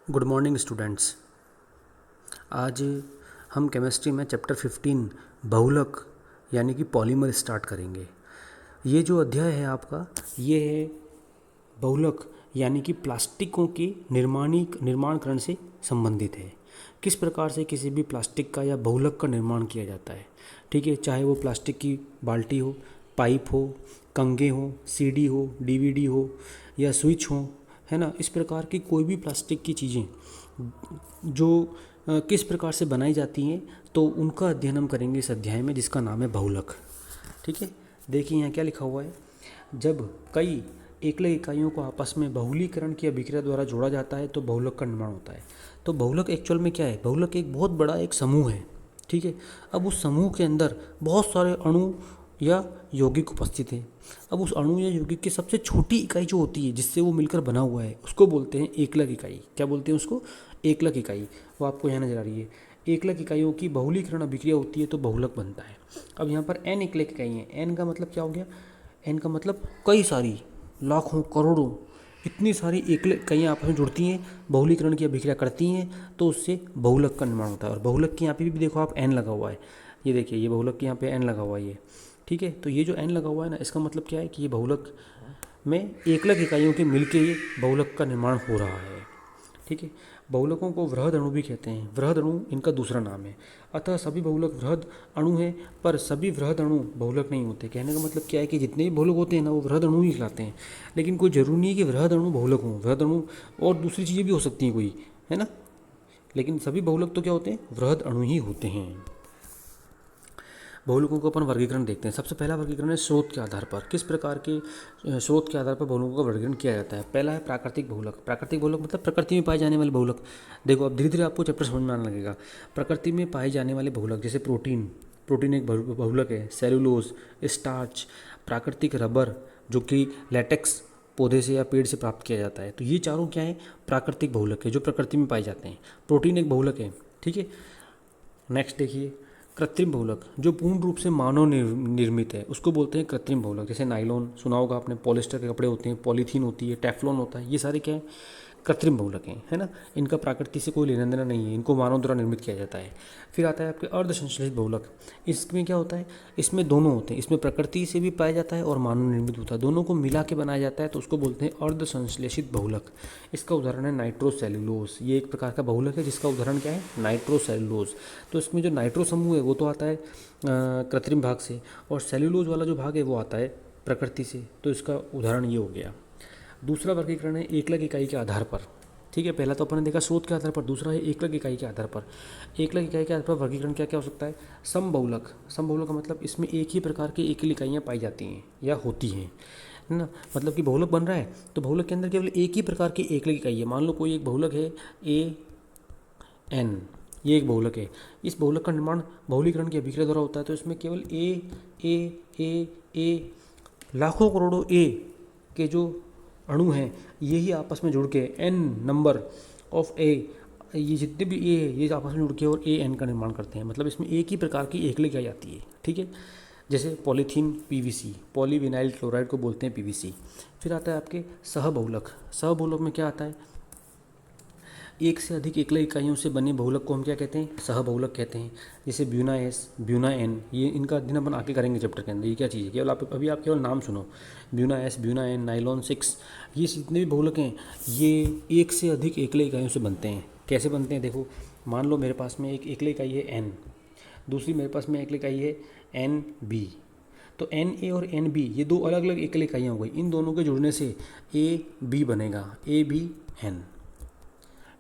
Good morning students. आज हम chemistry में चैप्टर 15 बहुलक यानी कि पॉलीमर स्टार्ट करेंगे। ये जो अध्याय है आपका, ये है बहुलक यानी कि प्लास्टिकों के निर्माणकरण से संबंधित है। किस प्रकार से किसी भी प्लास्टिक का या बहुलक का निर्माण किया जाता है, ठीक है। चाहे वो प्लास्टिक की बाल्टी हो, पाइप हो, कंघे हो, सीडी हो, डीवीडी हो या स्विच हो, है ना। इस प्रकार की कोई भी प्लास्टिक की चीज़ें जो किस प्रकार से बनाई जाती हैं, तो उनका अध्ययन हम करेंगे इस अध्याय में, जिसका नाम है बहुलक। ठीक है, देखिए यहाँ क्या लिखा हुआ है। जब कई एकल इकाइयों को आपस में बहुलीकरण की अभिक्रिया द्वारा जोड़ा जाता है तो बहुलक का निर्माण होता है। तो बहुलक एक्चुअल में क्या है? बहुलक एक बहुत बड़ा एक समूह है, ठीक है। अब उस समूह के अंदर बहुत सारे अणु या यौगिक उपस्थित हैं। अब उस अणु या यौगिक की सबसे छोटी इकाई जो होती है, जिससे वो मिलकर बना हुआ है, उसको बोलते हैं एकलक इकाई। क्या बोलते हैं उसको? एकलक इकाई। वो आपको यहाँ नजर आ रही है। एकलक इकाइयों की बहुलीकरण अभिक्रिया होती है तो बहुलक बनता है। अब यहाँ पर एन एकलक इकाई है। एन का मतलब क्या हो गया? एन का मतलब कई सारी, लाखों, करोड़ों, इतनी सारी एकल इकाइयाँ आपस में जुड़ती हैं, बहुलीकरण की अभिक्रिया करती हैं, तो उससे बहुलक का निर्माण होता है। और बहुलक के यहाँ पे भी देखो आप, एन लगा हुआ है। ये देखिए, ये बहुलक के यहाँ पे एन लगा हुआ है ये, ठीक है। तो ये जो एन लगा हुआ है ना, इसका मतलब क्या है कि ये बहुलक में एकलक इकाइयों के मिलके ये बहुलक का निर्माण हो रहा है, ठीक है। बहुलकों को वृहद अणु भी कहते हैं। वृहद अणु इनका दूसरा नाम है। अतः सभी बहुलक वृहद अणु हैं, पर सभी वृहद अणु बहुलक नहीं होते। कहने का मतलब क्या है कि जितने भी बहुलक होते हैं ना, वो वृहद अणु ही कहलाते हैं। लेकिन कोई जरूरी नहीं है कि वृहद अणु बहुलक हों। वृहद अणु और दूसरी चीज़ें भी हो सकती हैं कोई, है ना। लेकिन सभी बहुलक तो क्या होते हैं? वृहद अणु ही होते हैं। बहुलकों को अपन वर्गीकरण देखते हैं। सबसे पहला वर्गीकरण है स्रोत के आधार पर। किस प्रकार के स्रोत के आधार पर बहुलकों का वर्गीकरण किया जाता है? पहला है प्राकृतिक बहुलक। प्राकृतिक बहुलक मतलब प्रकृति में पाए जाने वाले बहुलक। देखो, अब धीरे धीरे आपको चैप्टर समझ में आने लगेगा। प्रकृति में पाए जाने वाले बहुलक, जैसे प्रोटीन, प्रोटीन एक बहुलक है। सेलुलोज, स्टार्च, प्राकृतिक रबर जो कि लेटेक्स पौधे से या पेड़ से प्राप्त किया जाता है। तो ये चारों क्या है? प्राकृतिक बहुलक है, जो प्रकृति में पाए जाते हैं। प्रोटीन एक बहुलक है, ठीक है। नेक्स्ट देखिए, कृत्रिम बहुलक, जो पूर्ण रूप से मानव निर्मित है, उसको बोलते हैं कृत्रिम बहुलक। जैसे नायलॉन सुना होगा आपने, पॉलिस्टर के कपड़े होते हैं, पॉलीथीन होती है, टेफ्लॉन होता है, ये सारे क्या है? कृत्रिम बहुलक हैं, है ना। इनका प्रकृति से कोई लेना देना नहीं है, इनको मानव द्वारा निर्मित किया जाता है। फिर आता है आपके अर्धसंश्लेषित बहुलक। इसमें क्या होता है? इसमें दोनों होते हैं। इसमें प्रकृति से भी पाया जाता है और मानव निर्मित होता है, दोनों को मिला के बनाया जाता है, तो उसको बोलते हैं अर्धसंश्लेषित बहुलक। इसका उदाहरण है नाइट्रोसेल्यूलोज। ये एक प्रकार का बहुलक है जिसका उदाहरण क्या है? नाइट्रोसेल्यूलोज। तो इसमें जो नाइट्रो समूह है वो तो आता है कृत्रिम भाग से, और सेल्यूलोज वाला जो भाग है वो आता है प्रकृति से। तो इसका उदाहरण ये हो गया। दूसरा वर्गीकरण है एकलक इकाई के आधार पर, ठीक है। पहला तो अपन ने देखा स्रोत के आधार पर, दूसरा है एकलक इकाई के आधार पर। एकलक इकाई के आधार पर वर्गीकरण क्या क्या हो सकता है? समबहुलक। समबहुलक का मतलब इसमें एक ही प्रकार की एकल इकाइयाँ पाई जाती हैं या होती हैं, है ना। मतलब कि बहुलक बन रहा है तो बहुलक के अंदर केवल एक ही प्रकार की एकलक इकाई है। मान लो कोई एक बहुलक है AN, ये एक बहुलक है। इस बहुलक का निर्माण बहुलीकरण की अभिक्रिया द्वारा होता है। तो इसमें केवल ए लाखों करोड़ों ए के जो अणु हैं, ये ही आपस में जुड़ के N नंबर ऑफ ए, ये जितने भी ए है ये आपस में जुड़ के और AN का निर्माण करते हैं। मतलब इसमें एक ही प्रकार की एकल इकाई आती है, ठीक है। जैसे पॉलीथीन PVC, पॉलीविनाइल क्लोराइड को बोलते हैं PVC। फिर आता है आपके सहबहुलक। सहबहुलक में क्या आता है? एक से अधिक एकल इकाइयों से बने बहुलक को हम क्या कहते हैं? सहबहुलक कहते हैं। जैसे ब्यूना S, ब्यूना N, ये इनका अध्ययन अपन आगे करेंगे चैप्टर के अंदर। ये क्या चीज़ है? केवल आप अभी आप केवल नाम सुनो। Buena S, Buena N, nylon 6, ये जितने भी बहुलक हैं ये एक से अधिक एकल इकाइयों से बनते हैं। कैसे बनते हैं? देखो, मान लो मेरे पास में एक एकल इकाई है N, दूसरी मेरे पास में एकल इकाई है NB। तो Na और NB ये दो अलग अलग एकल इकाइयाँ हो गई। इन दोनों के जुड़ने से AB बनेगा, ABN,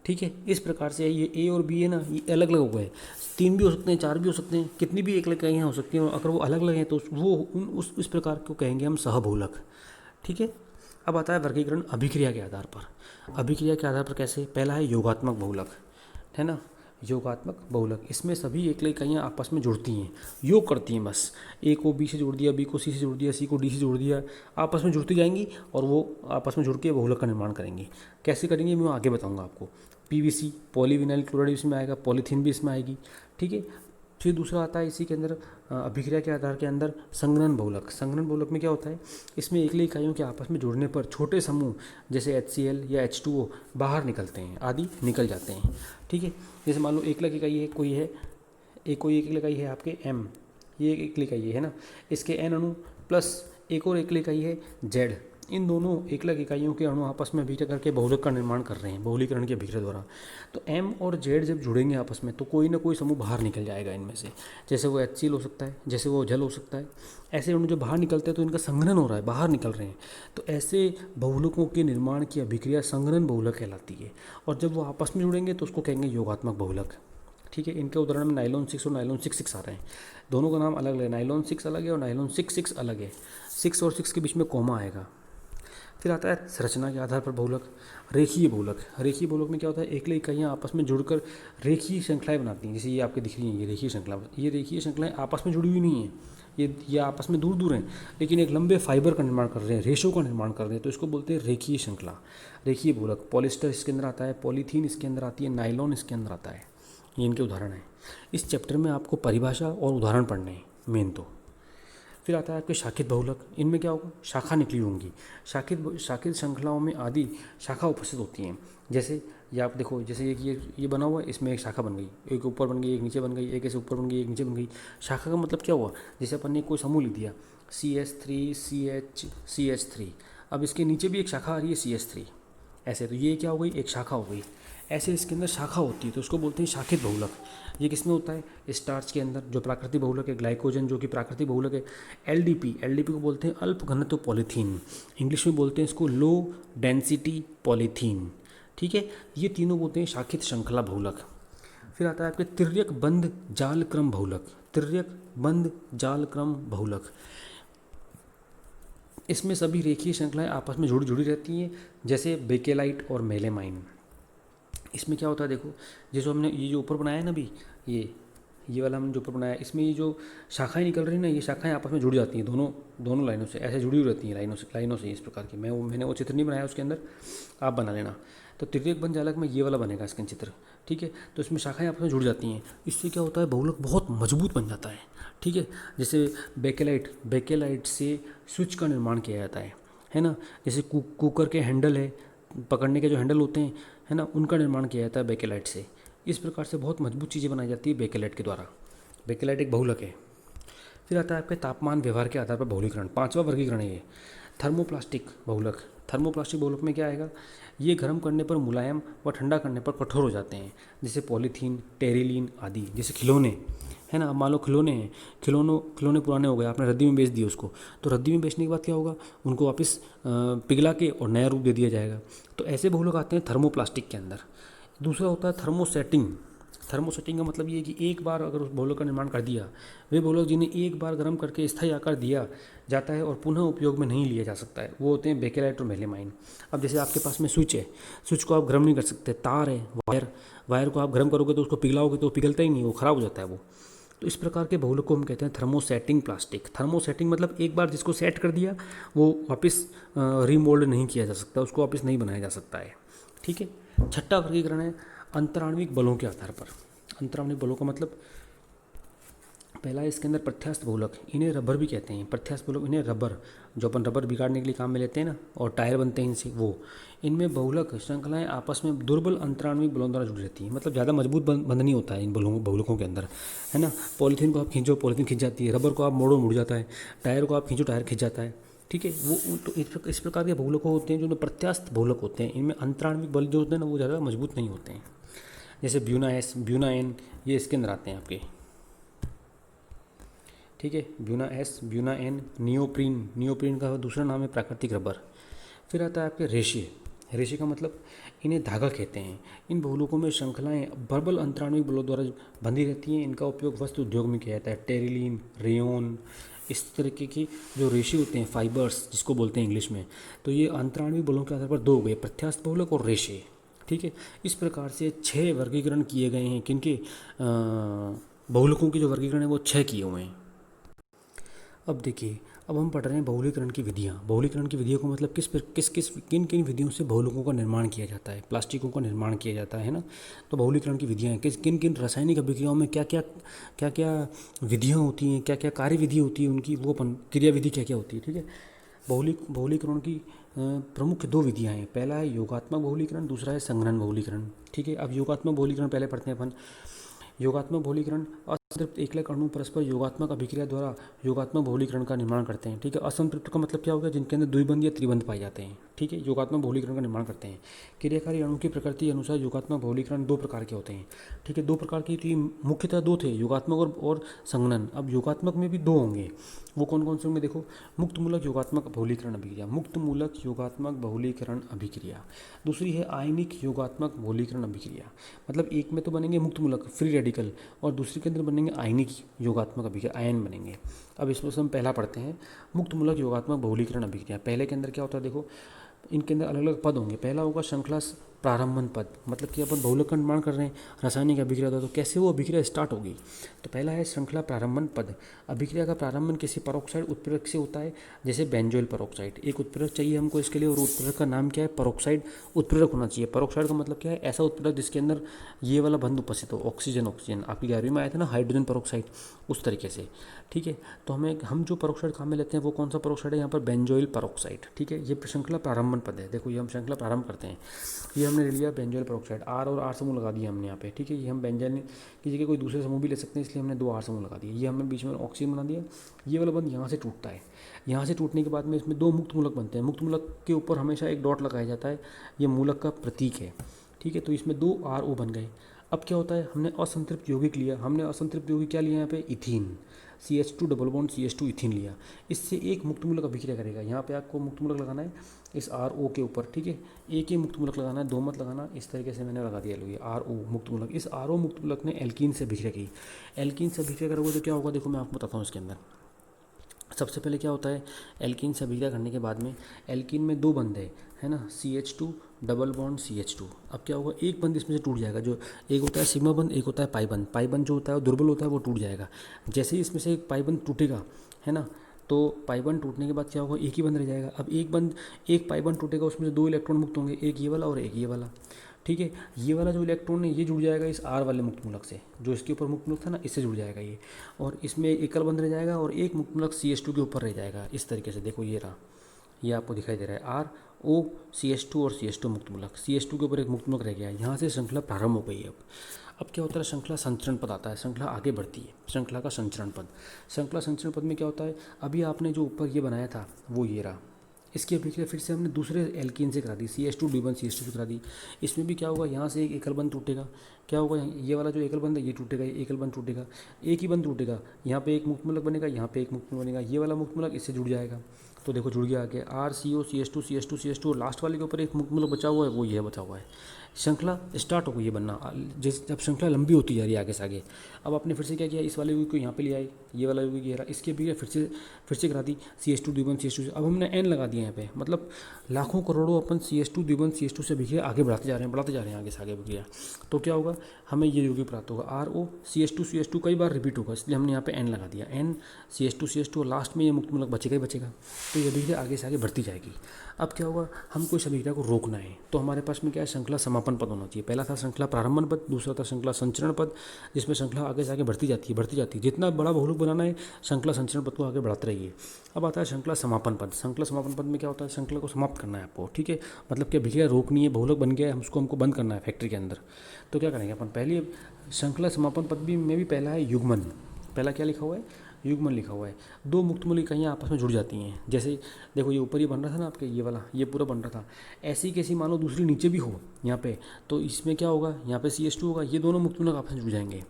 ठीक है। इस प्रकार से ये A और B है ना, ये अलग अलग हो गए। 3 भी हो सकते हैं, 4 भी हो सकते हैं, कितनी भी एकल इकाइयाँ हो सकती हैं। और अगर वो अलग अलग हैं तो वो उस प्रकार को कहेंगे हम सहबहुलक, ठीक है। अब आता है वर्गीकरण अभिक्रिया के आधार पर। अभिक्रिया के आधार पर कैसे? पहला है योगात्मक बहुलक, है ना। योगात्मक बहुलक, इसमें सभी एकल इकाइयाँ आपस में जुड़ती हैं, योग करती हैं बस। A को B से जोड़ दिया, B को C से जोड़ दिया, C को D से जोड़ दिया, आपस में जुड़ती जाएंगी और वो आपस में जुड़ के बहुलक का निर्माण करेंगी। कैसे करेंगे मैं आगे बताऊंगा आपको। PVC, पॉलीविनाइल क्लोराइड इसमें आएगा, पॉलीथीन भी इसमें आएगी, ठीक है। फिर दूसरा आता है इसी के अंदर अभिक्रिया के आधार के अंदर संघनन बहुलक। संघनन बहुलक में क्या होता है, इसमें एकल इकाइयों के आपस में जुड़ने पर छोटे समूह जैसे HCl या H2O बाहर निकलते हैं, आदि निकल जाते हैं। ठीक है, जैसे मान लो एकल इकाई है, कोई है कोई एकल इकाई है आपके M, ये एक एकल इकाई है ना, इसके N अणु प्लस एक और एकल इकाई है Z। इन दोनों एकलक इकाइयों के अणु आपस में अभिक्रिया करके बहुलक का निर्माण कर रहे हैं बहुलीकरण की अभिक्रिया द्वारा। तो M और Z जब जुड़ेंगे आपस में तो कोई ना कोई समूह बाहर निकल जाएगा इनमें से, जैसे वो HCl हो सकता है, जैसे वो जल हो सकता है। ऐसे अणु जब बाहर निकलते हैं तो इनका संघनन हो रहा है, बाहर निकल रहे हैं। तो ऐसे बहुलकों के निर्माण की अभिक्रिया संघनन बहुलक कहलाती है। और जब वो आपस में जुड़ेंगे तो उसको कहेंगे योगात्मक बहुलक। ठीक है, इनके उदाहरण में नाइलॉन 6 और नाइलॉन 6 आ रहे हैं। दोनों का नाम अलग अलग है, नाइलॉन 6 अलग है और नाइलॉन 6 अलग है। 6 और 6 के बीच में कोमा आएगा। फिर आता है संरचना के आधार पर बहुलक। रेखीय बहुलक। रेखीय बहुलक में क्या होता है, एकल इकाइयाँ आपस में जुड़कर रेखीय श्रृंखलाएं बनाती हैं। जैसे ये आपके दिख रही हैं, ये रेखीय श्रृंखला, ये रेखीय श्रृंखलाएं आपस में जुड़ी हुई नहीं हैं, ये आपस में दूर दूर हैं, लेकिन एक लंबे फाइबर का निर्माण कर रहे हैं, रेशों का निर्माण कर रहे हैं, तो इसको बोलते हैं रेखीय श्रृंखला, रेखीय बहुलक। पॉलिस्टर इसके अंदर आता है, पॉलीथीन इसके अंदर आती है, नाइलॉन इसके अंदर आता है। ये इनके उदाहरण हैं। इस चैप्टर में आपको परिभाषा और उदाहरण पढ़ने हैं मेन तो। फिर आता है आपके शाखित बहुलक। इनमें क्या होगा, शाखा निकली होंगी। शाखित श्रृंखलाओं में आदि शाखा उपस्थित होती हैं। जैसे ये आप देखो, जैसे एक ये बना हुआ है, इसमें एक शाखा बन गई, एक ऊपर बन गई, एक नीचे बन गई, एक ऐसे ऊपर बन गई, एक नीचे बन गई। शाखा का मतलब क्या हुआ, जैसे अपन ने कोई समूह लिख दिया CH3 CH3, अब इसके नीचे भी एक शाखा आ रही है CH3 ऐसे, तो ये क्या हो गई, एक शाखा हो गई। ऐसे इसके अंदर शाखा होती है तो उसको बोलते हैं शाखित बहुलक। ये किसमें होता है, स्टार्च के अंदर जो प्राकृतिक बहुलक है, ग्लाइकोजन जो कि प्राकृतिक बहुलक है, LDP को बोलते हैं अल्प घनत्व पॉलीथीन, इंग्लिश में बोलते हैं इसको लो डेंसिटी पॉलीथीन। ठीक है, ये तीनों बोलते हैं शाखित श्रृंखला बहुलक। फिर आता है आपके तिर्यक बंध जाल क्रम बहुलक। तिर्यक बंध जाल क्रम बहुलक, इसमें सभी रेखीय श्रृंखलाएं आपस में जुड़ी रहती हैं, जैसे बेकेलाइट और मेलेमाइन। इसमें क्या होता है देखो, जैसे हमने ये जो ऊपर बनाया है ना अभी, ये वाला हमने जो ऊपर बनाया है, इसमें ये जो शाखाएं निकल रही हैं ना, ये शाखाएं आपस में जुड़ जाती हैं, दोनों लाइनों से ऐसे जुड़ी हुई रहती हैं, लाइनों से इस प्रकार की। मैंने वो चित्र नहीं बनाया उसके अंदर, आप बना लेना। तो तिर्यक बंध जालक में ये वाला बनेगा इसका चित्र। ठीक है, तो इसमें शाखाएं आपस में जुड़ जाती हैं, इससे क्या होता है, बहुलक बहुत मजबूत बन जाता है। ठीक है, जैसे बेकेलाइट से स्विच का निर्माण किया जाता है ना। जैसे कुकर के हैंडल है, पकड़ने के जो हैंडल होते हैं, है ना, उनका निर्माण किया जाता है बेकेलाइट से। इस प्रकार से बहुत मजबूत चीज़ें बनाई जाती है बेकेलाइट के द्वारा। बेकेलाइट एक बहुलक है। फिर आता है आपके तापमान व्यवहार के आधार पर बहुलीकरण, 5वां वर्गीकरण है ये, थर्मोप्लास्टिक बहुलक। थर्मोप्लास्टिक बहुलक में क्या आएगा, ये गर्म करने पर मुलायम व ठंडा करने पर कठोर हो जाते हैं, जैसे पॉलीथीन, टेरिलीन आदि। जैसे खिलौने, है ना, मान लो खिलौने हैं, खिलौने पुराने हो गए, आपने रद्दी में बेच दिए उसको, तो रद्दी में बेचने के बाद क्या होगा, उनको वापस पिघला के और नया रूप दे दिया जाएगा। तो ऐसे बहुलक आते हैं थर्मोप्लास्टिक के अंदर। दूसरा होता है थर्मोसेटिंग। थर्मोसेटिंग का मतलब ये है कि एक बार अगर उस बहुलक का निर्माण कर दिया, वे बहुलक जिन्हें एक बार गर्म करके स्थायी आकार दिया जाता है और पुनः उपयोग में नहीं लिया जा सकता है, वो होते हैं बेकेलाइट और मेलेमाइन। अब जैसे आपके पास में स्विच है, स्विच को आप गर्म नहीं कर सकते, तार है, वायर को आप गर्म करोगे तो उसको पिघलाओगे तो पिघलता ही नहीं, वो ख़राब हो जाता है वो। तो इस प्रकार के बहुलक को हम कहते हैं थर्मोसेटिंग प्लास्टिक। थर्मोसेटिंग मतलब एक बार जिसको सेट कर दिया वो वापस रीमोल्ड नहीं किया जा सकता, उसको वापस नहीं बनाया जा सकता है। ठीक है, छठा वर्गीकरण है अंतराण्विक बलों के आधार पर। अंतराण्विक बलों का मतलब, पहला है इसके अंदर प्रत्यास्थ बहुलक, इन्हें रबर भी कहते हैं। प्रत्यास्थ बहुलक, इन्हें रबर, जो अपन रबर बिगाड़ने के लिए काम में लेते हैं ना, और टायर बनते हैं इनसे, वो। इनमें बहुलक श्रृंखलाएं आपस में दुर्बल अंतराण्विक बलों द्वारा जुड़ी रहती हैं, मतलब ज़्यादा मजबूत बंध नहीं होता है इन बहुलकों के अंदर, है ना। पॉलीथीन को आप खींचो, पॉलीथीन खींच जाती है, रबर को आप मोड़ो, मुड़ जाता है, टायर को आप खींचो, टायर खींच जाता है। ठीक है, वो तो इस प्रकार के बहुलक होते हैं जो प्रत्यास्थ बहुलक होते हैं। इनमें अंतराण्विक बल जो होते हैं ना, वो ज़्यादा मजबूत नहीं होते हैं। जैसे ब्यूना एन, ये इसके अंदर आते हैं आपके। ठीक है, ब्यूना एन, नियोप्रीन का दूसरा नाम है प्राकृतिक रबर। फिर आता है आपके रेशे का मतलब, इन्हें धागा कहते हैं। इन बहुलकों में श्रृंखलाएं प्रबल अंतराण्विक बलों द्वारा बंधी रहती हैं। इनका उपयोग वस्त्र उद्योग में किया जाता है, टेरिलीन, रेयोन, इस तरीके की जो रेशे होते हैं, फाइबर्स जिसको बोलते हैं इंग्लिश में। तो ये अंतराण्विक बलों के आधार पर दो हो गए, प्रत्यास्थ बहुलक और रेशे। ठीक है, इस प्रकार से 6 वर्गीकरण किए गए हैं। किनके, बहुलकों के जो वर्गीकरण है वो 6 किए हुए हैं। अब देखिए, अब हम पढ़ रहे हैं बहुलीकरण की विधियाँ। बहुलीकरण की विधियों को मतलब किन किन विधियों से बहुलकों का निर्माण किया जाता है, प्लास्टिकों का निर्माण किया जाता है ना। तो बहुलीकरण की विधियाँ हैं, किन किन रासायनिक अभिक्रियाओं में क्या क्या विधियाँ होती हैं, क्या क्या कार्य विधि होती है उनकी, वो अपन क्रिया विधि क्या क्या होती है, ठीक है। बहुलीकरण की प्रमुख दो विधियाँ हैं। पहला है योगात्मक बहुलीकरण, दूसरा है संघनन बहुलीकरण, ठीक है। अब योगात्मक बहुलीकरण पहले पढ़ते हैं अपन। योगात्मक बहुलीकरण असंतृप्त एकलक अणु परस्पर योगात्मक अभिक्रिया द्वारा योगात्मक बहुलीकरण का निर्माण करते हैं, ठीक है। असंतृप्त का मतलब क्या होगा, जिनके अंदर द्विबंध या त्रिबंध पाए जाते हैं, ठीक है, योगात्मक बहुलीकरण का निर्माण करते हैं। क्रियाकारी अणु की प्रकृति अनुसार योगात्मक बहुलीकरण दो प्रकार के होते हैं, ठीक है। दो प्रकार की थी, मुख्यतः दो थे, योगात्मक और संघनन। अब योगात्मक में भी दो होंगे, वो कौन कौन से होंगे देखो। मुक्त मूलक योगात्मक बहुलीकरण अभिक्रिया, मुक्त मूलक योगात्मक बहुलीकरण अभिक्रिया। दूसरी है आयनिक योगात्मक बहुलीकरण अभिक्रिया, मतलब एक में तो बनेंगे मुक्त मूलक फ्री रेडिकल, और दूसरे के अंदर बनेंगे आयनिक योगात्मक अभिक्रिया, आयन बनेंगे। अब इसमें से हम पहला पढ़ते हैं, मुक्त मूलक योगात्मक बहुलीकरण अभिक्रिया। पहले के अंदर क्या होता है देखो, इनके अंदर अलग अलग पद होंगे। पहला होगा श्रृंखला प्रारंभन पद, मतलब कि अपन बहुलक का निर्माण कर रहे हैं, रासायनिक अभिक्रिया होता है, तो कैसे वो अभिक्रिया स्टार्ट होगी। तो पहला है श्रृंखला प्रारंभन पद। अभिक्रिया का प्रारंभन किसी परोक्साइड उत्प्रेरक से होता है, जैसे बेंजोइल परोक्साइड। एक उत्प्रेरक चाहिए हमको इसके लिए, और उत्प्रेरक का नाम क्या है, परोक्साइड उत्प्रेरक होना चाहिए। परोक्साइड का मतलब क्या है, ऐसा उत्प्रेरक जिसके अंदर ये वाला बंध उपस्थित हो, ऑक्सीजन ऑक्सीजन। आपकी 11वीं में आया था ना हाइड्रोजन परोक्साइड, उस तरीके से, ठीक है। तो हम जो परोक्साइड काम में लेते हैं वो कौन सा परोक्साइड है, यहाँ पर बेंजोइल परोक्साइड, ठीक है। ये श्रृंखला प्रारंभन पद है, देखो ये हम श्रृंखला प्रारंभ करते हैं। ये हमने ले लिया बेंजोइल परोक्साइड, आर और आर समूह लगा दिया हमने यहाँ पे, ठीक है। ये हम बेंजोइल की जगह कोई दूसरे समूह भी ले सकते हैं, इसलिए हमने 2 आर समूह लगा दिए। ये हमने बीच में ऑक्सीजन बना दिया, ये वाला बंध यहाँ से टूटता है। यहाँ से टूटने के बाद में इसमें 2 मुक्त मूलक बनते हैं। मुक्त मूलक के ऊपर हमेशा एक डॉट लगाया जाता है, ये मूलक का प्रतीक है, ठीक है। तो इसमें 2 RO बन गए। अब क्या होता है, हमने असंतृप्त यौगिक लिया, हमने असंतृप्त यौगिक क्या लिया यहाँ पे, ethene, CH2 double bond CH2 ethene लिया। इससे एक मुक्त मूलक अभिक्रिया करेगा। यहाँ पे आपको मुक्त मूलक लगाना है इस RO के ऊपर, ठीक है। एक ही मुक्त मूलक लगाना है, दो मत लगाना। इस तरीके से मैंने लगा दिया, लो ये RO मुक्त मूलक। इस RO मुक्त मूलक ने एल्कीन से अभिक्रिया की। एल्कीन से अभिक्रिया करोगे तो क्या होगा, देखो मैं आपको बताता हूँ। इसके अंदर सबसे पहले क्या होता है, एल्कीन से अभिक्रिया करने के बाद में एल्कीन में 2 बंध है ना, CH2 डबल बॉन्ड CH2। अब क्या होगा, एक बंध इसमें से टूट जाएगा, जो एक होता है सिग्मा बंध, एक होता है पाई बंध। पाई बंध जो होता है वो दुर्बल होता है, वो टूट जाएगा। जैसे ही इसमें से एक पाई बंध टूटेगा, है ना, तो पाई बंध टूटने के बाद क्या होगा, एक ही बंध रह जाएगा। अब एक पाई बंध टूटेगा, उसमें से 2 इलेक्ट्रॉन मुक्त होंगे, एक ये वाला और एक ये वाला, ठीक है। ये वाला जो इलेक्ट्रॉन है ये जुड़ जाएगा इस R वाले मुक्त मूलक से, जो इसके ऊपर मुक्त मूलक था ना, इससे जुड़ जाएगा ये, और इसमें एकल बंध रह जाएगा और एक मुक्त मूलक CH2 के ऊपर रह जाएगा। इस तरीके से देखो ये रहा, ये आपको दिखाई दे रहा है RO CH2 और CH2 मुक्त मूलक, CH2 के ऊपर एक मुक्त मूलक रह गया। यहाँ से श्रृंखला प्रारंभ हो गई है। अब क्या होता है, श्रृंखला संचरण पद आता है, श्रृंखला आगे बढ़ती है, श्रृंखला का संचरण पद। श्रृंखला संचरण पद में क्या होता है, अभी आपने जो ऊपर ये बनाया था वो ये रहा, इसकी अभिक्रिया फिर से हमने दूसरे एल्कीन से करा दी, CH2 D1 CH2 से करा दी। इसमें भी क्या होगा, यहाँ से एक एकल बंध टूटेगा, क्या होगा, ये वाला जो एकल बंध है ये टूटेगा, ये एकल बंध टूटेगा, एक ही बंध टूटेगा, यहाँ पे एक मुक्त मूलक बनेगा, यहाँ पे एक मुक्त मूलक बनेगा, ये वाला मुक्त मूलक इससे जुड़ जाएगा। तो देखो जुड़ गया आगे RCO CH2 CH2 CH2, last वाले के ऊपर एक मुक्त मूलक बचा हुआ है, वो ये बचा हुआ है। श्रृंखला स्टार्ट हो गई है बनना, जब श्रृंखला लंबी होती जा रही है आगे से आगे। अब आपने फिर से क्या किया, इस वाले यौगिक को यहाँ पे ले आए, ये वाला यौगिक ये रहा, इसके भी फिर से करा दी CH2 D1 CH2 से। अब हमने N लगा दिया यहाँ पे, मतलब लाखों करोड़ों अपन CH2 D1 CH2 से अभिक्रिया आगे बढ़ाते जा रहे हैं आगे से आगे अभिक्रिया। तो क्या होगा, हमें ये यौगिक प्राप्त होगा RO CH2 CH2 कई बार रिपीट होगा, इसलिए हमने यहाँ पे N लगा दिया, N CH2 CH2, लास्ट में ये मुक्त मूलक बचेगा ही बचेगा। तो ये अभिक्रिया आगे से आगे बढ़ती जाएगी। अब क्या होगा, हमको इस अभिक्रिया को रोकना है, तो हमारे पास में क्या है, श्रृंखला समापन पद होना चाहिए। पहला था श्रृंखला प्रारंभन पद, दूसरा था श्रृंखला संचरण पद, जिसमें श्रृंखला आगे से आगे बढ़ती जाती है। जितना बड़ा बहुलक बनाना है, श्रृंखला संचरण पद को आगे बढ़ाते रहिए। अब आता है श्रृंखला समापन पद। श्रृंखला समापन पद में क्या होता है, श्रृंखला को समाप्त करना है आपको, ठीक है। मतलब कि अभिक्रिया रोकनी है, बहुलक बन गया है, हमको बंद करना है फैक्ट्री के अंदर। तो क्या करेंगे अपन, पहले श्रृंखला समापन पद में भी पहला है युग्मन। पहला क्या लिखा हुआ है, युग्मन लिखा हुआ है। 2 मुक्त मूलक इकाइयाँ आपस में जुड़ जाती हैं, जैसे देखो ये ऊपर ये बन रहा था ना आपके, ये वाला ये पूरा बन रहा था, ऐसी कैसी मान लो दूसरी नीचे भी हो यहाँ पे, तो इसमें क्या होगा, यहाँ पे CH2 होगा, ये दोनों मुक्त मूलक आपस में जुड़ जाएंगे।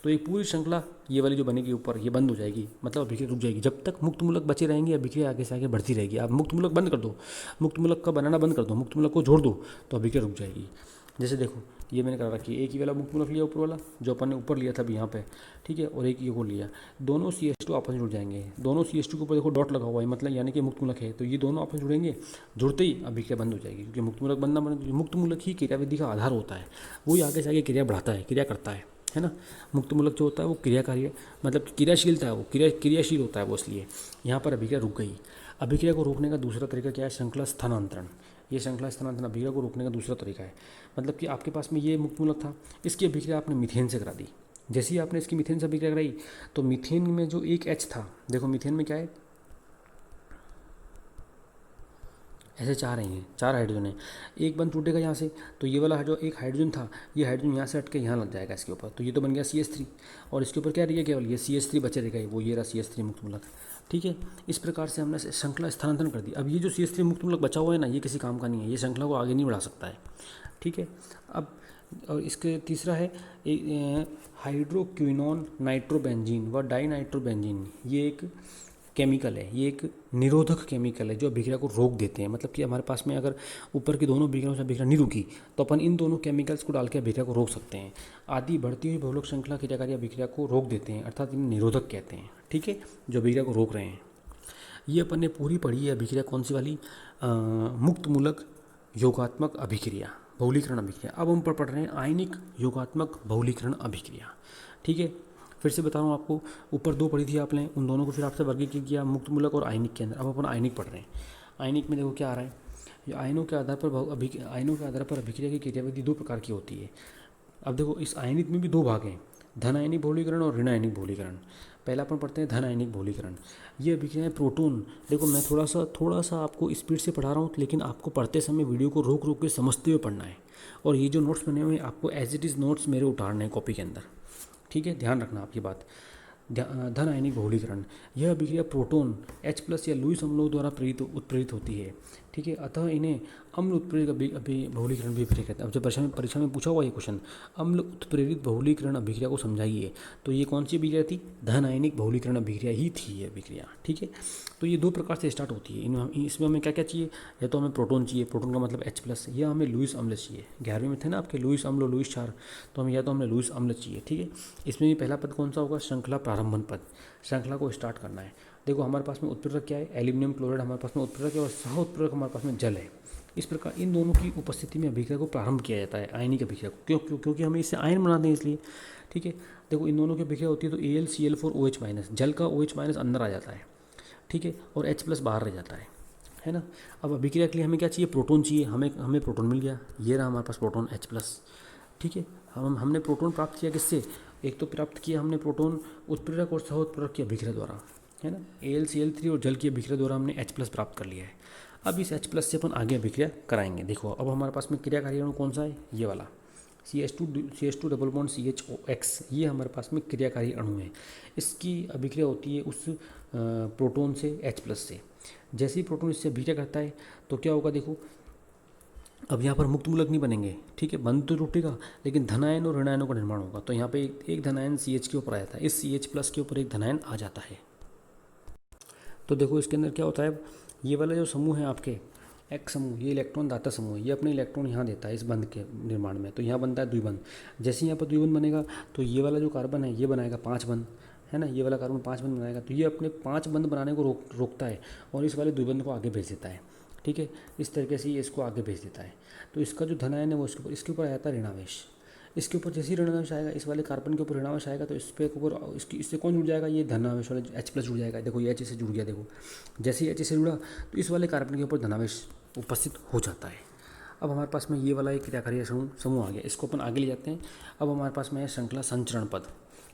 तो एक पूरी श्रृंखला ये वाली जो बनेगी ऊपर, ये बंद हो जाएगी, मतलब अभिक्रिया रुक जाएगी। जब तक मुक्त मूलक बचे रहेंगे, अभिक्रिया आगे से आगे बढ़ती रहेगी। आप मुक्त मूलक बंद कर दो, मुक्त मूलक का बनाना बंद कर दो, मुक्त मूलक को जोड़ दो, तो अभिक्रिया रुक जाएगी। जैसे देखो ये मैंने करा रखी है, एक ही वाला मुक्त मूलक लिया ऊपर वाला, जो अपन ने ऊपर लिया था अभी यहाँ पे, ठीक है, और एक ये को लिया, दोनों CH2 आपस में जुड़ जाएंगे। दोनों CH2 के ऊपर देखो डॉट लगा हुआ है, मतलब यानी कि मुक्त मूलक है, तो ये दोनों आपस में जुड़ेंगे, जुड़ते ही अभिक्रिया बंद हो जाएगी, क्योंकि मुक्त मूलक बनना मुक्त मूलक ही क्रियाविधि का आधार होता है, वही आगे से आगे क्रिया बढ़ाता है, क्रिया करता है, है ना। मुक्त मूलक जो होता है वो क्रियाकारी है, मतलब क्रियाशीलता है, वो क्रियाशील होता है वो, इसलिए यहाँ पर अभिक्रिया रुक गई। अभिक्रिया को रोकने का दूसरा तरीका क्या है, श्रृंखला स्थानांतरण। ये श्रृंखला स्थानांतरण अभिक्रिया को रोकने का दूसरा तरीका है। मतलब कि आपके पास में ये मुक्त मूलक था, इसकी अभिक्रिया आपने मीथेन से करा दी। जैसे ही आपने इसकी मीथेन से अभिक्रिया कराई तो मीथेन में जो एक एच था, देखो मीथेन में क्या है, ऐसे चार हैं, चार हाइड्रोजन है, एक बंद टूटेगा यहाँ से, तो ये वाला जो एक हाइड्रोजन था, ये हाइड्रोजन यहाँ से हट के यहाँ लग जाएगा इसके ऊपर, तो ये तो बन गया CH3, और इसके ऊपर क्या रह गया, केवल ये CH3 बचे रहेगा, वो ये रहा CH3 मुक्त मूलक। ठीक है, इस प्रकार से हमने श्रृंखला स्थानांतरण कर दी। अब ये जो CH3 मुक्त मूलक बचा हुआ है ना, ये किसी काम का नहीं है, ये श्रृंखला को आगे नहीं बढ़ा सकता है। ठीक है, अब और इसके तीसरा है हाइड्रोक्विनोन नाइट्रोबेंजीन व डाइनाइट्रोबेंजीन। ये एक केमिकल है, ये एक निरोधक केमिकल है जो अभिक्रिया को रोक देते हैं। मतलब कि हमारे पास में अगर ऊपर की दोनों अभिक्रियाओं से अभिक्रिया नहीं रुकी तो अपन इन दोनों केमिकल्स को डाल के अभिक्रिया को रोक सकते हैं। आदि बढ़ती हुई बहुलक श्रृंखला क्रियाकारी अभिक्रिया को रोक देते हैं, अर्थात इन्हें निरोधक कहते हैं। ठीक है, जो अभिक्रिया को रोक रहे हैं। ये अपन ने पूरी पढ़ी है अभिक्रिया, कौन सी वाली, मुक्त मूलक योगात्मक अभिक्रिया, बहुलीकरण अभिक्रिया। अब हम पर पढ़ रहे हैं आयनिक योगात्मक बहुलीकरण अभिक्रिया। ठीक है, फिर से बता रहा हूँ आपको, ऊपर दो पढ़ी थी आपने, उन दोनों को फिर आपसे वर्गीकृत किया मुक्त मूलक और आयनिक के अंदर। अब अपन आयनिक पढ़ रहे हैं। आयनिक में देखो क्या आ रहा है, ये आयनों के आधार पर अभिक्रिया की क्रियाविधि दो प्रकार की होती है। अब देखो इस आयनिक में भी दो भाग हैं, धन आयनिक बहुलीकरण और ऋण आयनिक बहुलीकरण। पहला अपन पढ़ते हैं धन आयनिक बहुलीकरण। ये अभिक्रियाएं प्रोटॉन, देखो मैं थोड़ा सा आपको स्पीड से पढ़ा रहा हूँ, लेकिन आपको पढ़ते समय वीडियो को रोक रोक के समझते हुए पढ़ना है। और ये जो नोट्स बने हुए हैं आपको एज इट इज़ नोट्स मेरे उतारने हैं कॉपी के अंदर। ठीक है, ध्यान रखना आपकी बात। धन आयनिक बहुलीकरण, यह अभिक्रिया प्रोटॉन H+ या लुईस अम्लों द्वारा उत्प्रेरित होती है। ठीक है, अतः इन्हें अम्ल उत्प्रेरित बहुलीकरण भी कहते हैं। अब जब परीक्षा में पूछा हुआ ये क्वेश्चन, अम्ल उत्प्रेरित बहुलीकरण अभिक्रिया को समझाइए, तो ये कौन सी अभिक्रिया थी, धन आयनिक बहुलीकरण अभिक्रिया ही थी ये अभिक्रिया। ठीक है, तो ये दो प्रकार से स्टार्ट होती है। इसमें हमें क्या क्या चाहिए, या तो हमें प्रोटॉन चाहिए, प्रोटॉन का मतलब H+, या हमें लुईस अम्ल चाहिए। 11वीं में थे ना आपके लुईस अम्ल, लुईस क्षार, तो हमें या तो हमें लुईस अम्ल चाहिए। ठीक है, इसमें भी पहला पद कौन सा होगा, श्रृंखला प्रारंभन पद, श्रृंखला को स्टार्ट करना है। देखो हमारे पास में उत्प्रेरक क्या है, एल्यूमिनियम क्लोराइड हमारे पास में उत्प्रेरक है, और सह उत्प्रेरक हमारे पास में जल है। इस प्रकार इन दोनों की उपस्थिति में अभिक्रिया को प्रारंभ किया जाता है, आयनिक अभिक्रिया को। क्योंकि हमें इससे आयन बनाते हैं इसलिए। ठीक है, देखो इन दोनों की अभिक्रिया होती है तो AlCl4 OH-, जल का OH- अंदर आ जाता है। ठीक है, और H+ बाहर रह जाता है ना। अब अभिक्रिया के लिए हमें क्या चाहिए, प्रोटॉन चाहिए। हमें प्रोटॉन मिल गया, ये रहा हमारे पास प्रोटॉन H+। ठीक है, हमने प्रोटॉन प्राप्त किया किससे, एक तो प्राप्त किया हमने प्रोटॉन उत्प्रेरक और सह उत्प्रेरक की अभिक्रिया द्वारा, है ना। AlCl3 और जल की अभिक्रिया द्वारा हमने H+ प्राप्त कर लिया है। अब इस H+ से अपन आगे अभिक्रिया कराएंगे। देखो अब हमारे पास में क्रियाकारी अणु कौन सा है, ये वाला CH2 डबल बॉन्ड CHOX, ये हमारे पास में क्रियाकारी अणु है। इसकी अभिक्रिया होती है उस प्रोटॉन से H+ से। जैसे ही प्रोटॉन इससे अभिक्रिया करता है तो क्या होगा, देखो अब यहाँ पर मुक्त मूलक नहीं बनेंगे। ठीक है, बंध तो टूटेगा, लेकिन धनायन और ऋणायनों का निर्माण होगा। तो यहाँ पे एक धनायन CH के ऊपर आया था, इस CH+ के ऊपर एक धनायन आ जाता है। तो देखो इसके अंदर क्या होता है, ये वाला जो समूह है आपके X समूह, ये इलेक्ट्रॉन दाता समूह है, ये अपने इलेक्ट्रॉन यहाँ देता है इस बंध के निर्माण में। तो यहाँ बनता है द्विबंध। जैसे यहाँ पर द्विबंध बनेगा तो ये वाला जो कार्बन है ये बनाएगा 5 बंध, है ना। ये वाला कार्बन 5 बंध बनाएगा, तो ये अपने 5 बंध बनाने को रोकता है और इस वाले द्विबंध को आगे भेज देता है। ठीक है, इस तरीके से ये इसको आगे भेज देता है। तो इसका जो धनायन है वो इसके ऊपर आ जाता है ऋणावेश। इसके ऊपर जैसे ही ऋणावेश आएगा, इस वाले कार्बन के ऊपर ऋणावेश आएगा, तो इस पे ऊपर इससे कौन जुड़ जाएगा, ये धनावेश वाले H+ जुड़ जाएगा। देखो ये H से जुड़ गया, देखो जैसे ही H से जुड़ा तो इस वाले कार्बन के ऊपर धनावेश उपस्थित हो जाता है। अब हमारे पास में ये वाला एक क्रियाकारी समूह आ गया, इसको अपन आगे ले जाते हैं। अब हमारे पास में है श्रृंखला संचरण पद।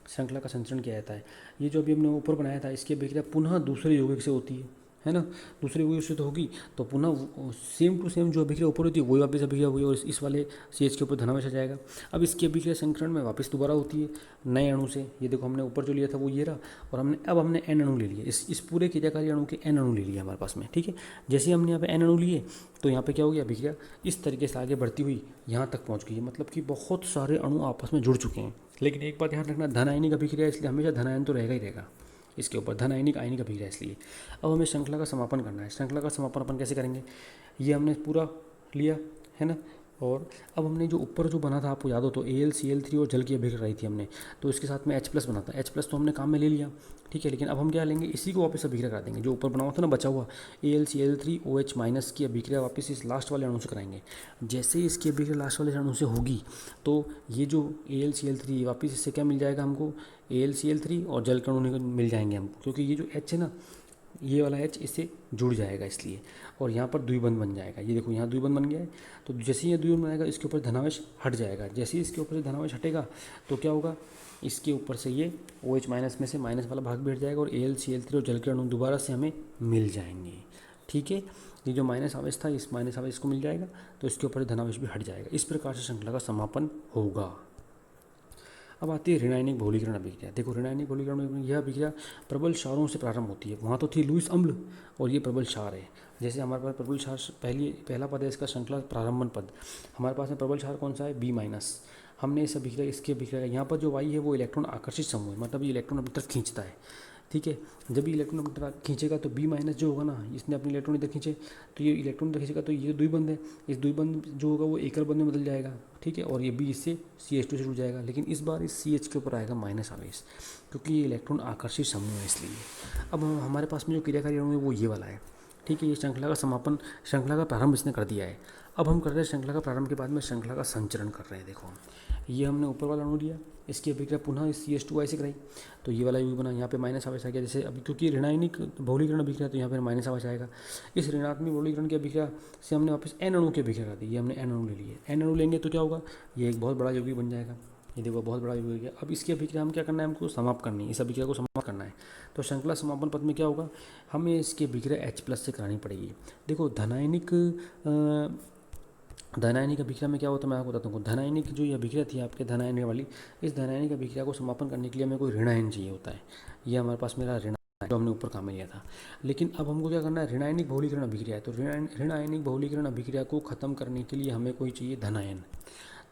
श्रृंखला का संचरण किया जाता है, ये जो अभी हमने ऊपर बनाया था इसकी अभिक्रिया पुनः दूसरे यौगिक से होती है ना। दूसरे यौगिक से तो होगी तो पुनः सेम टू सेम जो अभिक्रिया ऊपर होती है वही वापस अभिक्रिया हुई और इस वाले CH के ऊपर धनावेश आ जाएगा। अब इसकी अभिक्रिया संचरण में वापस दोबारा होती है नए अणु से। ये देखो हमने ऊपर जो लिया था वो ये रहा, और हमने N अणु ले लिए, इस पूरे क्रियाकारी अणु के N अणु ले लिए हमारे पास में। ठीक है, जैसे ही हमने यहाँ पे N अणु लिए तो यहाँ पे क्या हो गया, अभिक्रिया इस तरीके से आगे बढ़ती हुई यहाँ तक पहुँच गई है। मतलब कि बहुत सारे अणु आपस में जुड़ चुके हैं। लेकिन एक बात ध्यान रखना, धन आयनिक अभिक्रिया, इसलिए हमेशा धन आयन तो रहेगा ही रहेगा इसके ऊपर, धन आयनिक आयनिक अभिक्रिया इसलिए। अब हमें श्रृंखला का समापन करना है। श्रृंखला का समापन अपन कैसे करेंगे, ये हमने पूरा लिया है ना, और अब हमने जो ऊपर जो बना था आपको याद हो तो AlCl3 और जल की अभिक्रिया कराई थी हमने, तो इसके साथ में H+ बना था। H+ तो हमने काम में ले लिया, ठीक है। लेकिन अब हम क्या लेंगे, इसी को वापस अभिक्रिया करा देंगे, जो ऊपर बना हुआ था ना बचा हुआ AlCl3OH- की अभिक्रिया वापस इस लास्ट वाले अणु से कराएंगे। जैसे ही इसकी अभिक्रिया लास्ट वाले अणु से होगी तो ये जो AlCl3 वापस इससे क्या मिल जाएगा हमको, AlCl3 और जल के अणु मिल जाएंगे हमको, क्योंकि ये जो H है ना, ये वाला H इससे जुड़ जाएगा इसलिए, और यहाँ पर द्विबंध बन जाएगा। ये देखो यहाँ द्विबंध बन गया है, तो जैसे ही ये द्विबंध बनाएगा इसके ऊपर धनावेश हट जाएगा। जैसे ही इसके ऊपर से धनावेश हटेगा तो क्या होगा, इसके ऊपर से ये OH- में से माइनस वाला भाग भी हट जाएगा और AlCl3 और जल के अणु दोबारा से हमें मिल जाएंगे, ठीक है। ये जो माइनस आवेश था, इस माइनस आवेश को मिल जाएगा तो इसके ऊपर धनावेश भी हट जाएगा। इस प्रकार से श्रृंखला का समापन होगा। अब आती है ऋणायनिक बहुलीकरण अभिक्रिया। देखो ऋणायनिक बहुलीकरण यह अभिक्रिया प्रबल क्षारों से प्रारंभ होती है। वहाँ तो थी लुईस अम्ल और ये प्रबल क्षार है। जैसे हमारे पास प्रबल क्षार पहला पद है इसका श्रृंखला प्रारंभन पद, हमारे पास में प्रबल क्षार कौन सा है, B-। हमने इस अभिक्रिया इसकी अभिक्रिया यहाँ पर जो Y है वो इलेक्ट्रॉन आकर्षित समूह है, मतलब ये इलेक्ट्रॉन अपनी तरफ खींचता है, ठीक है। जब ये इलेक्ट्रॉन अपनी तरफ खींचेगा तो B- जो होगा ना, इसने अपने इलेक्ट्रॉन इधर खींचे तो ये इलेक्ट्रॉन इधर खींचेगा तो ये द्विबंध है, इस द्विबंध जो होगा वो एकल बंध में बदल जाएगा, ठीक है। और ये B इससे CH2 से जुड़ जाएगा, लेकिन इस बार इस CH के ऊपर आएगा माइनस आवेश, क्योंकि ये इलेक्ट्रॉन आकर्षित समूह है इसलिए। अब हमारे पास में जो क्रियाकारी अणु है वो ये वाला है, ठीक है। ये श्रृंखला का समापन, श्रृंखला का प्रारंभ इसने कर दिया है। अब हम कर रहे हैं श्रृंखला का प्रारंभ के बाद में श्रृंखला का संचरण कर रहे हैं। देखो ये हमने ऊपर वाला अणु लिया, इसकी अभिक्रिया पुनः इस CH2 से कराई तो ये वाला यू बना, यहाँ पे माइनस आवेश आ गया। जैसे अभी क्योंकि ऋणायनिक बहुलीकरण अभिक्रिया तो यहाँ पे माइनस आवेश आएगा। इस ऋणात्मक बहुलीकरण की अभिक्रिया से हमने वापस N अणु की अभिक्रिया कर दी, ये हमने N अणु ले लिए। N अणु लेंगे तो क्या होगा, ये एक बहुत बड़ा यौगिक बन जाएगा। ये देखो बहुत बड़ा यौगिक है। अब इसकी अभिक्रिया हम क्या करना है, हमको समाप्त करनी है, इस अभिक्रिया को समाप्त करना है। तो श्रृंखला समापन पद में क्या होगा, हमें इसकी अभिक्रिया H+ से करानी पड़ेगी। देखो धनायनिक अभिक्रिया में क्या होता है मैं आपको बताता हूँ। धनायनिक जो ये अभिक्रिया थी आपके धनायन वाली, इस धनायनिक अभिक्रिया को समापन करने के लिए हमें कोई ऋणायन चाहिए होता है। ये हमारे पास मेरा ऋण जो हमने ऊपर काम में लिया था। लेकिन अब हमको क्या करना है, ऋणायनिक बहुलीकरण अभिक्रिया है, तो ऋणायनिक बहुलीकरण अभिक्रिया को खत्म करने के लिए हमें कोई चाहिए धनायन,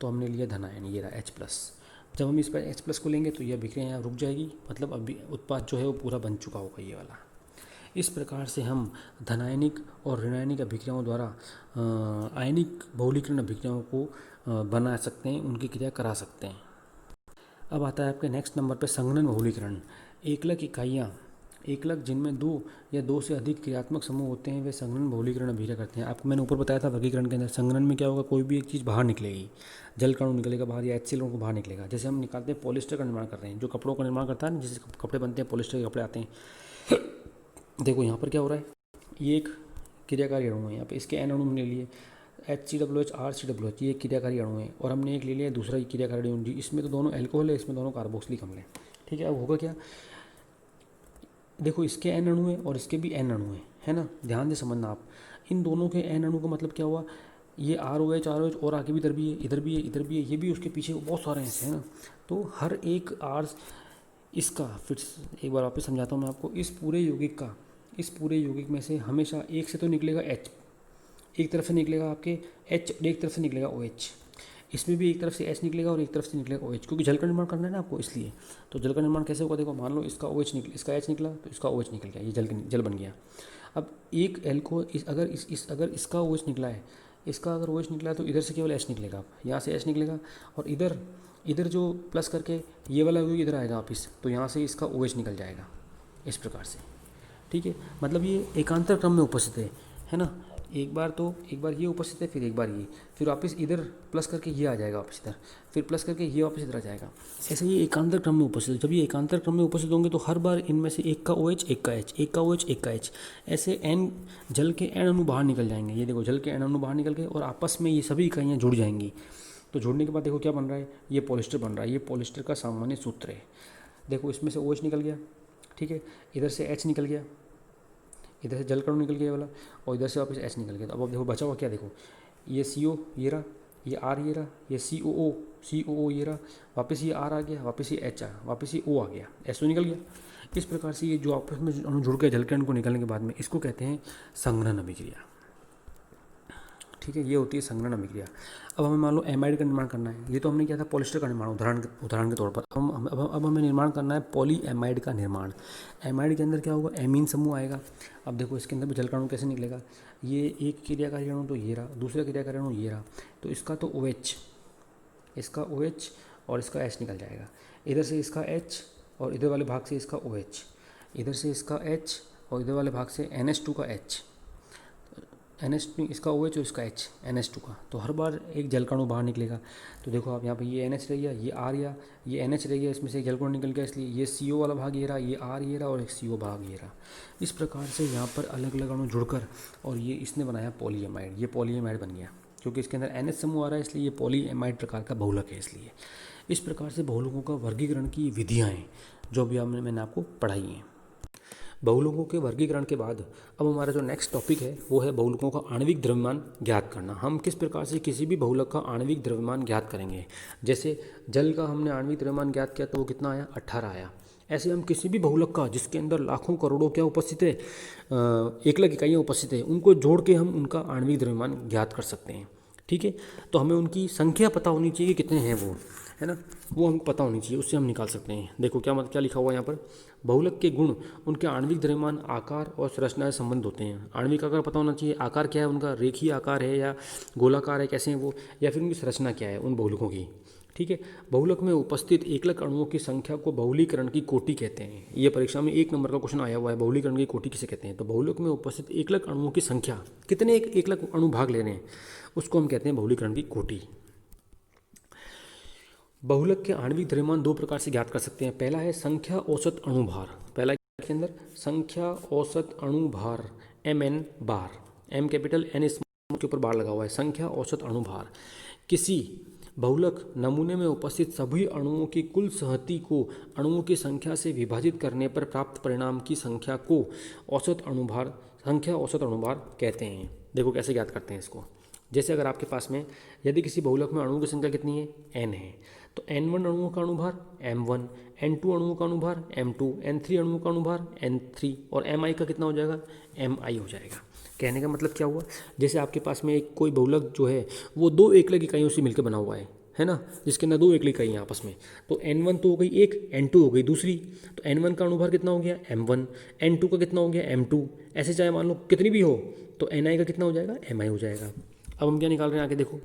तो हमने लिया धनायन, ये रहा H+। जब हम इस पर H+ को लेंगे तो ये अभिक्रिया यहाँ रुक जाएगी, मतलब अभी उत्पाद जो है वो पूरा बन चुका होगा ये वाला। इस प्रकार से हम धनायनिक और ऋणायनिक अभिक्रियाओं द्वारा आयनिक बहुलीकरण अभिक्रियाओं को बना सकते हैं, उनकी क्रिया करा सकते हैं। अब आता है आपके नेक्स्ट नंबर पे संघनन बहुलीकरण। एकलक इकाइयाँ, एकलक जिनमें 2 या 2 से अधिक क्रियात्मक समूह होते हैं वे संघनन बहुलीकरण अभिक्रिया करते हैं। आपको मैंने ऊपर बताया था वर्गीकरण के अंदर, संघनन में क्या होगा, कोई भी एक चीज़ बाहर निकलेगी, जल का अणु निकलेगा बाहर या HCl अणु को बाहर निकलेगा। जैसे हम निकालते हैं पॉलिस्टर का निर्माण कर रहे हैं, जो कपड़ों का निर्माण करता है ना, जैसे कपड़े बनते हैं पॉलिस्टर के कपड़े आते हैं। देखो यहाँ पर क्या हो रहा है, ये एक क्रियाकारी अणु है, यहाँ पे इसके N अणु हमने लिए, HCOH RCOH, ये एक क्रियाकारी अणु है। और हमने एक ले लिया दूसरा क्रियाकारी अणु, इसमें तो दोनों एल्कोहल है, इसमें दोनों कार्बोक्सिलिक अम्ल है, ठीक है। अब होगा क्या, देखो इसके N अणु है और इसके भी N अणु है ना, ध्यान से समझना आप। इन दोनों के N अणु का मतलब क्या हुआ, ये ROH और आगे भी इधर भी है, इधर भी है, इधर भी है, ये भी उसके पीछे बहुत सारे ऐसे है ना। तो हर एक R इसका, फिर एक बार वापस समझाता हूँ मैं आपको, इस पूरे यौगिक में से हमेशा एक से तो निकलेगा H, एक तरफ से निकलेगा आपके H, एक तरफ से निकलेगा OH। इसमें भी एक तरफ से H निकलेगा और एक तरफ से निकलेगा OH, क्योंकि जल का निर्माण करना है ना आपको, इसलिए। तो जल का निर्माण कैसे होगा, देखो मान लो इसका OH निकला, इसका H निकला तो इसका OH निकल गया, ये जल बन गया। अब एक एल्कोहल अगर इसका OH निकला है, इसका अगर OH निकला है तो इधर से केवल H निकलेगा, यहाँ से H निकलेगा, और इधर जो प्लस करके ये वाला इधर आएगा वापिस, तो यहाँ से इसका OH निकल जाएगा, इस प्रकार से, ठीक है। मतलब ये एकांतर क्रम में उपस्थित है ना, एक बार ये उपस्थित है, फिर एक बार ये, फिर वापस इधर प्लस करके ये आ जाएगा वापस इधर, फिर प्लस करके ये वापस इधर आ जाएगा। ऐसे ये एकांतर क्रम में उपस्थित है। जब ये एकांतर क्रम में उपस्थित होंगे तो हर बार इनमें से एक का OH, एक का H, एक का OH, एक का H, ऐसे जल के N अणु बाहर निकल जाएंगे। ये देखो जल के N अणु बाहर निकल गए और आपस में ये सभी इकाइयाँ जुड़ जाएंगी। तो जुड़ने के बाद देखो क्या बन रहा है, ये पॉलिस्टर बन रहा है। ये पॉलिस्टर का सामान्य सूत्र है। देखो इसमें से OH निकल गया, ठीक है, इधर से H निकल गया, इधर से जल का अणु निकल गया वाला, और इधर से वापस H निकल गया। तो अब देखो बचा हुआ क्या, देखो ये CO ये रहा, ये R ये रहा, ये COO ये रहा, वापस ये R आ गया, वापस ये H आ, वापस ये O आ गया, S तो निकल गया। इस प्रकार से ये जो आपस में अणु जुड़ गया जल के अणु को निकलने के बाद में, इसको कहते हैं संघनन अभिक्रिया। ठीक है, ये होती है संघनन अभिक्रिया। अब हमें मान लो एमाइड का निर्माण करना है, ये तो हमने किया था पॉलिस्टर का निर्माण उदाहरण के तौर पर। अब हमें निर्माण करना है पॉली एमाइड का निर्माण। एमाइड के अंदर क्या होगा, एमीन समूह आएगा। अब देखो इसके अंदर भी जल का अणु कैसे निकलेगा, ये एक क्रियाकारी अणु तो ये रहा, दूसरा क्रियाकारी अणु ये रहा, तो इसका तो OH, इसका OH और इसका H निकल जाएगा। इधर से इसका H और इधर वाले भाग से इसका OH, इधर से इसका H और इधर वाले भाग से NH2 का H, NH इसका OH और इसका H NH2 का, तो हर बार एक जल का अणु बाहर निकलेगा। तो देखो आप यहाँ पे ये NH रह गया, ये R या ये NH रह गया, इसमें से एक जल का अणु निकल गया, इसलिए ये CO वाला भाग ये रहा, ये R ये रहा और एक CO भाग ये रहा। इस प्रकार से यहाँ पर अलग अलग अणु जुड़कर और ये इसने बनाया पॉलीएमाइड। ये पॉलीएमाइड बन गया क्योंकि इसके अंदर NH समूह आ रहा है, इसलिए ये पॉलीएमाइड प्रकार का बहुलक है। इसलिए इस प्रकार से बहुलकों का वर्गीकरण की विधियाँ हैं जो भी मैंने आपको पढ़ाई हैं। बहुलकों के वर्गीकरण के बाद अब हमारा जो नेक्स्ट टॉपिक है वो है बहुलकों का आणविक द्रव्यमान ज्ञात करना। हम किस प्रकार से किसी भी बहुलक का आणविक द्रव्यमान ज्ञात करेंगे। जैसे जल का हमने आणविक द्रव्यमान ज्ञात किया तो वो कितना आया, 18 आया। ऐसे हम किसी भी बहुलक का जिसके अंदर लाखों करोड़ों क्या उपस्थित है, एकलक इकाइयाँ उपस्थित है, उनको जोड़ के हम उनका आणविक द्रव्यमान ज्ञात कर सकते हैं। ठीक है, तो हमें उनकी संख्या पता होनी चाहिए कि कितने हैं वो, है ना, वो हमको पता होनी चाहिए, उससे हम निकाल सकते हैं। देखो क्या लिखा हुआ है यहाँ पर, बहुलक के गुण उनके आणविक द्रव्यमान, आकार और संरचना से संबंध होते हैं। आणविक आकार पता होना चाहिए, आकार क्या है उनका, रेखीय आकार है या गोलाकार है, कैसे हैं वो, या फिर उनकी संरचना क्या है उन बहुलकों की। ठीक है, बहुलक में उपस्थित एकलक अणुओं की संख्या को बहुलीकरण की कोटि कहते हैं। ये परीक्षा में 1 नंबर का क्वेश्चन आया हुआ है, बहुलीकरण की कोटि किसे कहते हैं। तो बहुलक में उपस्थित एकलक अणुओं की संख्या, कितने एकलक अणु भाग ले रहे हैं, उसको हम कहते हैं बहुलीकरण की कोटि। बहुलक के आणविक द्रव्यमान 2 प्रकार से ज्ञात कर सकते हैं। पहला है संख्या औसत अणुभार, पहला के अंदर संख्या औसत अणुभार MN बार, M कैपिटल N स्मॉल के ऊपर बार लगा हुआ है, संख्या औसत अणुभार। किसी बहुलक नमूने में उपस्थित सभी अणुओं की कुल सहति को अणुओं की संख्या से विभाजित करने पर प्राप्त परिणाम की संख्या को औसत अणुभार, संख्या औसत अणुभार कहते हैं। देखो कैसे ज्ञात करते हैं इसको। जैसे अगर आपके पास में यदि किसी बहुलक में अणुओं की संख्या कितनी है, N है, तो N1 अणुओं का अणुभार M1, N2 अणुओं का अणुभार M2, N3 अणुओं का अणुभार N3 और Mi का कितना हो जाएगा, Mi हो जाएगा। कहने का मतलब क्या हुआ, जैसे आपके पास में एक कोई बहुलक जो है वो 2 एकलक इकाइयों से मिलकर बना हुआ है ना, जिसके अंदर 2 एकलक इकाइयाँ आपस में, तो N1 तो हो गई एक, N2 हो गई दूसरी, तो N1 का अणुभार कितना हो गया M1, N2 का कितना हो गया M2, ऐसे चाहे मान लो कितनी भी हो, तो Ni का कितना हो जाएगा, Mi हो जाएगा। अब हम क्या निकाल रहे हैं आगे देखो,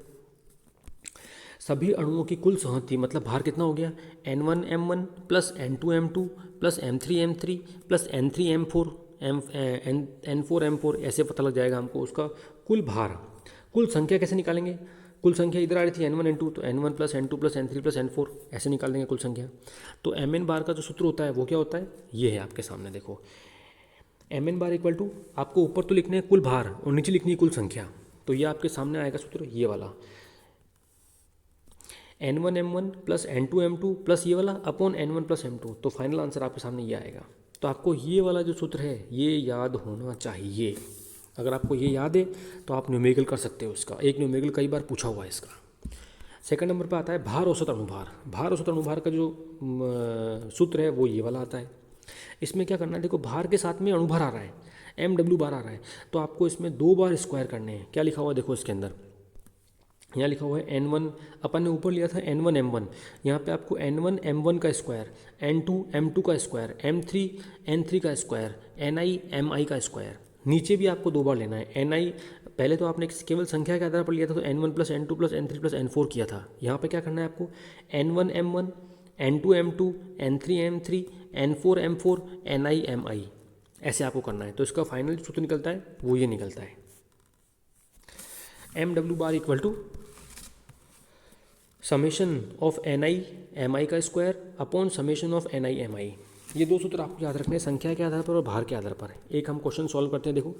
सभी अणुओं की कुल सहति मतलब भार कितना हो गया, N1 M1 plus N2 M2 plus M3 M3 plus N3 M4 N4 M4, ऐसे पता लग जाएगा हमको उसका कुल भार। कुल संख्या कैसे निकालेंगे, कुल संख्या इधर आ रही थी N1 N2, तो N1 plus N2 plus N3 plus N4 ऐसे निकाल देंगे कुल संख्या। तो MN बार का जो सूत्र होता है वो क्या होता है, ये है आपके सामने देखो, MN बार इक्वल टू, आपको ऊपर तो लिखने हैं कुल भार और नीचे लिखनी है कुल संख्या, तो ये आपके सामने आएगा सूत्र ये वाला, N1 M1 plus N2 M2 plus ये वाला अपॉन N1 प्लस M2, तो फाइनल आंसर आपके सामने ये आएगा। तो आपको ये वाला जो सूत्र है ये याद होना चाहिए। अगर आपको ये याद है तो आप न्यूमेरिकल कर सकते हो इसका, एक न्यूमेरिकल कई बार पूछा हुआ है इसका। सेकंड नंबर पे आता है भार औसत अणुभार। भार औसत अणुभार का जो सूत्र है वो ये वाला आता है। इसमें क्या करना है, देखो भार के साथ में अणुभार आ रहा है, MW बार आ रहा है, तो आपको इसमें 2 बार स्क्वायर करने हैं। क्या लिखा हुआ है देखो इसके अंदर, यहाँ लिखा हुआ है N1, अपन ने ऊपर लिया था N1 M1, यहाँ पे आपको N1 M1 का स्क्वायर, N2 M2 का स्क्वायर, M3 N3 का स्क्वायर, Ni Mi का स्क्वायर। नीचे भी आपको 2 बार लेना है। Ni पहले तो आपने केवल संख्या के आधार पर लिया था, तो N1 plus N2 plus N3 plus N4 किया था। यहाँ पे क्या करना है आपको, N1 M1 N2 M2 N3 M3 N4 M4 Ni Mi, ऐसे आपको करना है। तो इसका फाइनल सूत्र निकलता है वो ये निकलता है, MW bar equal to summation of Ni Mi का square upon summation of Ni Mi। ये 2 सूत्र आपको याद रखने हैं, संख्या के आधार पर और भार के आधार पर। एक हम क्वेश्चन सॉल्व करते हैं। देखो,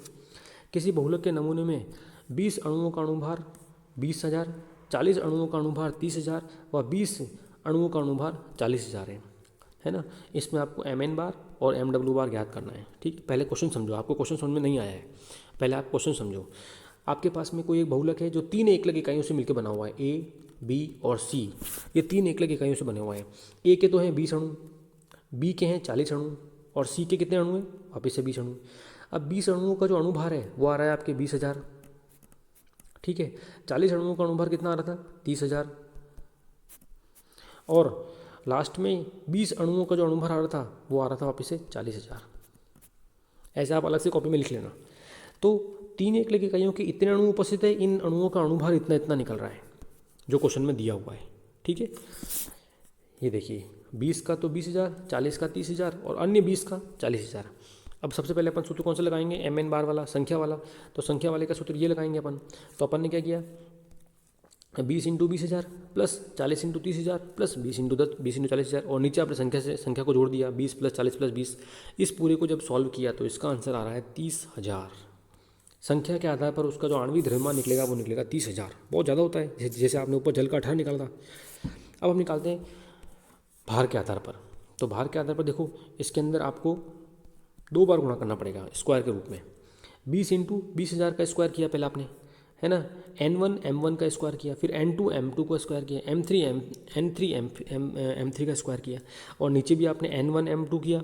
किसी बहुलक के नमूने में 20 अणुओं का अणुभार 20,000, 40 अणुओं का अणुभार 30,000 व 20 अणुओं का अणुभार 40,000 है ना। इसमें आपको MN बार और MW बार ज्ञात करना है। ठीक, पहले क्वेश्चन समझो, आपको क्वेश्चन समझ में नहीं आया है, पहले आप क्वेश्चन समझो। आपके पास में कोई एक बहुलक है जो 3 एकलक इकाइयों से मिलकर बना हुआ है, A, B और C। ये 3 एकलक इकाइयों से बने हुए हैं। A के तो हैं 20 अणु, B के हैं 40 अणु और C के कितने अणु हैं, वापिस से 20 अणु। अब 20 अणुओं का जो अणुभार है वो आ रहा है आपके 20,000, ठीक है। 40 अणुओं का अणुभार कितना आ रहा था? 30,000। और लास्ट में 20 अणुओं का जो अणुभार आ रहा था वो आ रहा था वापस से 40,000। ऐसे आप अलग से कॉपी में लिख लेना। तो 3 एकलिक इकाइयों के इतने अणु उपस्थित है, इन अणुओं का अणुभार इतना इतना निकल रहा है जो क्वेश्चन में दिया हुआ है। ठीक है, ये देखिए 20 का तो 20,000, 40 का 30,000 और अन्य 20 का 40,000। अब सबसे पहले अपन सूत्र कौन सा लगाएंगे? एम एन बार वाला, संख्या वाला। तो संख्या वाले का सूत्र ये लगाएंगे अपन। तो अपन ने क्या किया, 20 into 20,000 plus 40 into 30,000 plus 20 into 10, 20 into 40,000 और नीचे आपने संख्या को जोड़ दिया 20 प्लस 40 प्लस 20। इस पूरे को जब सॉल्व किया तो इसका आंसर आ रहा है 30,000। संख्या के आधार पर उसका जो आणविक द्रव्यमान निकलेगा वो निकलेगा 30,000। बहुत ज़्यादा होता है, जैसे आपने ऊपर जल का 18 निकाला था। अब हम निकालते हैं भार के आधार पर। तो भार के आधार पर देखो, इसके अंदर आपको 2 बार गुणा करना पड़ेगा स्क्वायर के रूप में। 20 इंटू 20,000 का स्क्वायर किया पहले आपने, है ना। n1 m1 का स्क्वायर किया, फिर n2 m2 का स्क्वायर किया, n3 का स्क्वायर किया, और नीचे भी आपने n1 m2 किया,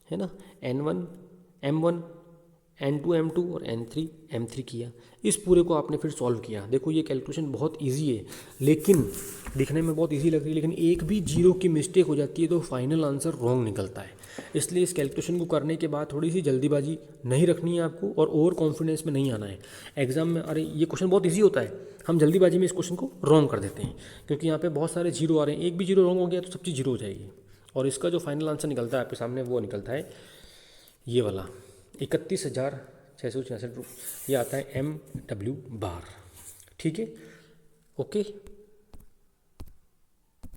है ना। n1 m1, n2 m2 और n3 m3 किया। इस पूरे को आपने फिर सॉल्व किया। देखो ये कैलकुलेशन बहुत इजी है, लेकिन दिखने में बहुत इजी लग रही है, लेकिन एक भी जीरो की मिस्टेक हो जाती है तो फाइनल आंसर रॉन्ग निकलता है। इसलिए इस कैलकुलेशन को करने के बाद थोड़ी सी जल्दीबाजी नहीं रखनी है आपको, और ओवर कॉन्फिडेंस में नहीं आना है एग्जाम में। अरे ये क्वेश्चन बहुत ईजी होता है, हम जल्दीबाजी में इस क्वेश्चन को रॉन्ग कर देते हैं, क्योंकि यहाँ पे बहुत सारे जीरो आ रहे हैं। एक भी जीरो रॉन्ग हो गया तो सब चीज़ जीरो हो जाएगी। और इसका जो फाइनल आंसर निकलता है आपके सामने, वो निकलता है ये वाला 31,666 रुपये। ये आता है MW बार। ठीक है, ओके।